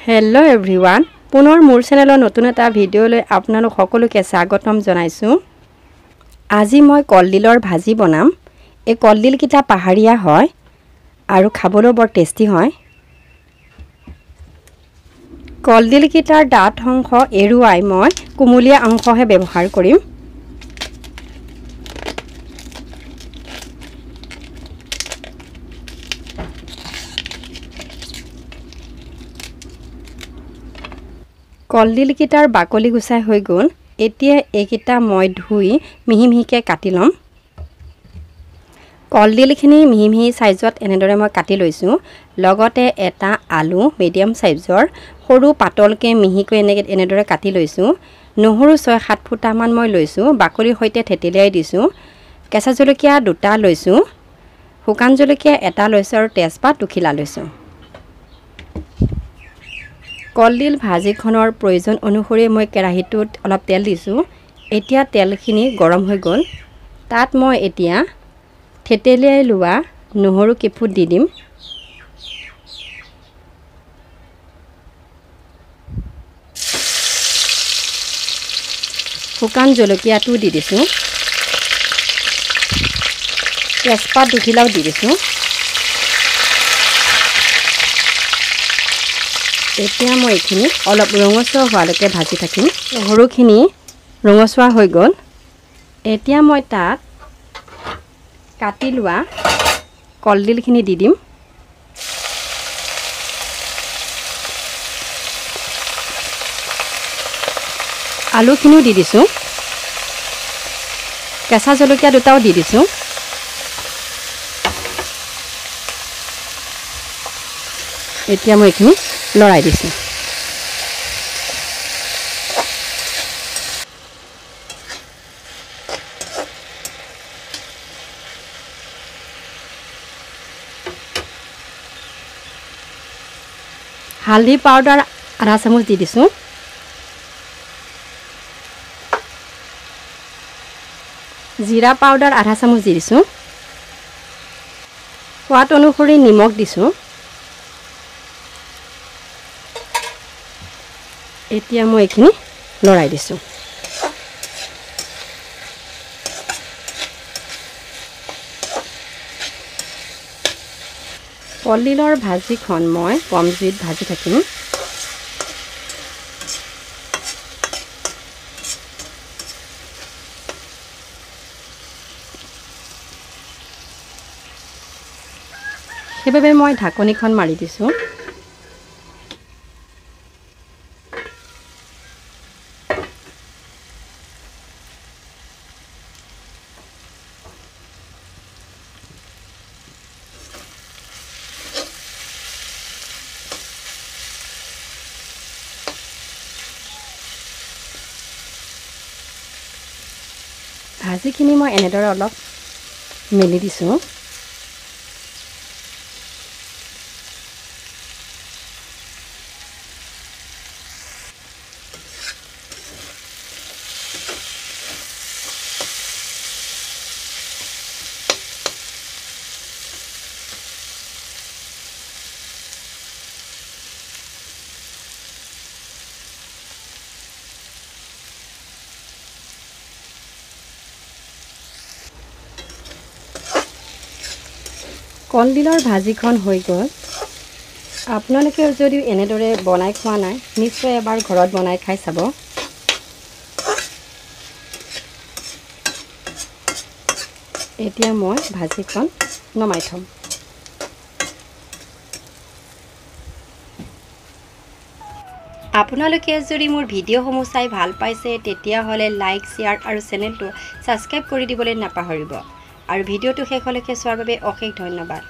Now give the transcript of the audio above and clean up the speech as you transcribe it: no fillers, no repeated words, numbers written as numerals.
Hello everyone पुनर मोर चेनेलर नतुन एटा भिडिओলৈ आपनालोक সকলোকে স্বাগতম জনাইছো। আজি মই কলডিলৰ ভাজি বনাম। এই কলডিল কিটা পাহাৰীয়া হয় আৰু খাবলৈ বৰ টেষ্টি হয়। কলডিল কিটাৰ ডাঠ অংশ এৰুৱাই মই কুমলীয়া অংশহে ব্যৱহাৰ কৰিম। কলডিল কিটাৰ বাকলি গুচাই হৈ গ'ল। এতিয়া এইকিটা মই ধুই মিহি মিহিকে কাটি লম। কলডিলখিনি মিহি মিহি সাইজত এনেদৰে মই কাটি লৈছো। লগতে এটা আলু মিডিয়াম সাইজৰ সৰু পাতলকে মিহিকৈ এনেদৰে কাটি লৈছো। নহৰু 6-7 ফুটামান মই লৈছো, বাকলিৰ সৈতে থেতেলিয়াই দিছো। কেঁচা জলকীয়া 2টা লৈছো, শুকান জলকীয়া 1টা লৈছো আৰু তেজপাত 2 খিলা লৈছো। কলডিল ভাজিখনৰ প্ৰয়োজন অনুসৰি মই কেৰাহীটোত অলপ তেল দিছো। এতিয়া তেলখিনি গৰম হৈ গ'ল। তাত মই এতিয়া থেতেলিয়াই লোৱা নহৰু কিফুট দি দিম। শুকান জলকীয়াটো দি দিছো। তেজপাত 2 খিলাও দি দিছো। এতিয়া মই এইখিনি অলপ ৰঙচুৱা হোৱালৈকে ভাজি থাকিম। নহৰুখিনি ৰঙচুৱা হৈ গ'ল। এতিয়া মই তাত কাটি লোৱা কলডিলখিনি দি দিম। আলুখিনিও দি দিছো। কেঁচা জলকীয়া 2টাও দি দিছো। এতিয়া মই এইখিনি লৰাই দিছো। হালধি পাউডাৰ আধা চামুচ দি দিছো। জিৰা পাউডাৰ আধা চামুচ দি দিছো। সোৱাদ অনুসৰি নিমখ দিছো। এতিয়া মই এইখিনি লৰাই দিছো। কলডিলৰ ভাজিখন মই কম জুইত ভাজি থাকিম। সেইবাবে মই ঢাকনিখন মাৰি দিছো। ভাজিখিনি মই এনেদৰে অলপ মেলি দিছো। কলডিলৰ ভাজিখন হৈ গ'ল। আপোনালোকে যদি এনেদৰে বনাই খোৱা নাই, নিশ্চয় এবাৰ ঘৰত বনাই খাই চাব। এতিয়া মই ভাজিখন নমাই থম। আপোনালোকে যদি মোৰ ভিডিঅ'সমূহ চাই ভাল পাইছে তেতিয়াহ'লে লাইক, শ্বেয়াৰ আৰু চেনেলটো ছাবস্ক্ৰাইব কৰি দিবলৈ নাপাহৰিব। আৰু ভিডিঅ'টো শেষলৈকে চোৱাৰ বাবে অশেষ ধন্যবাদ।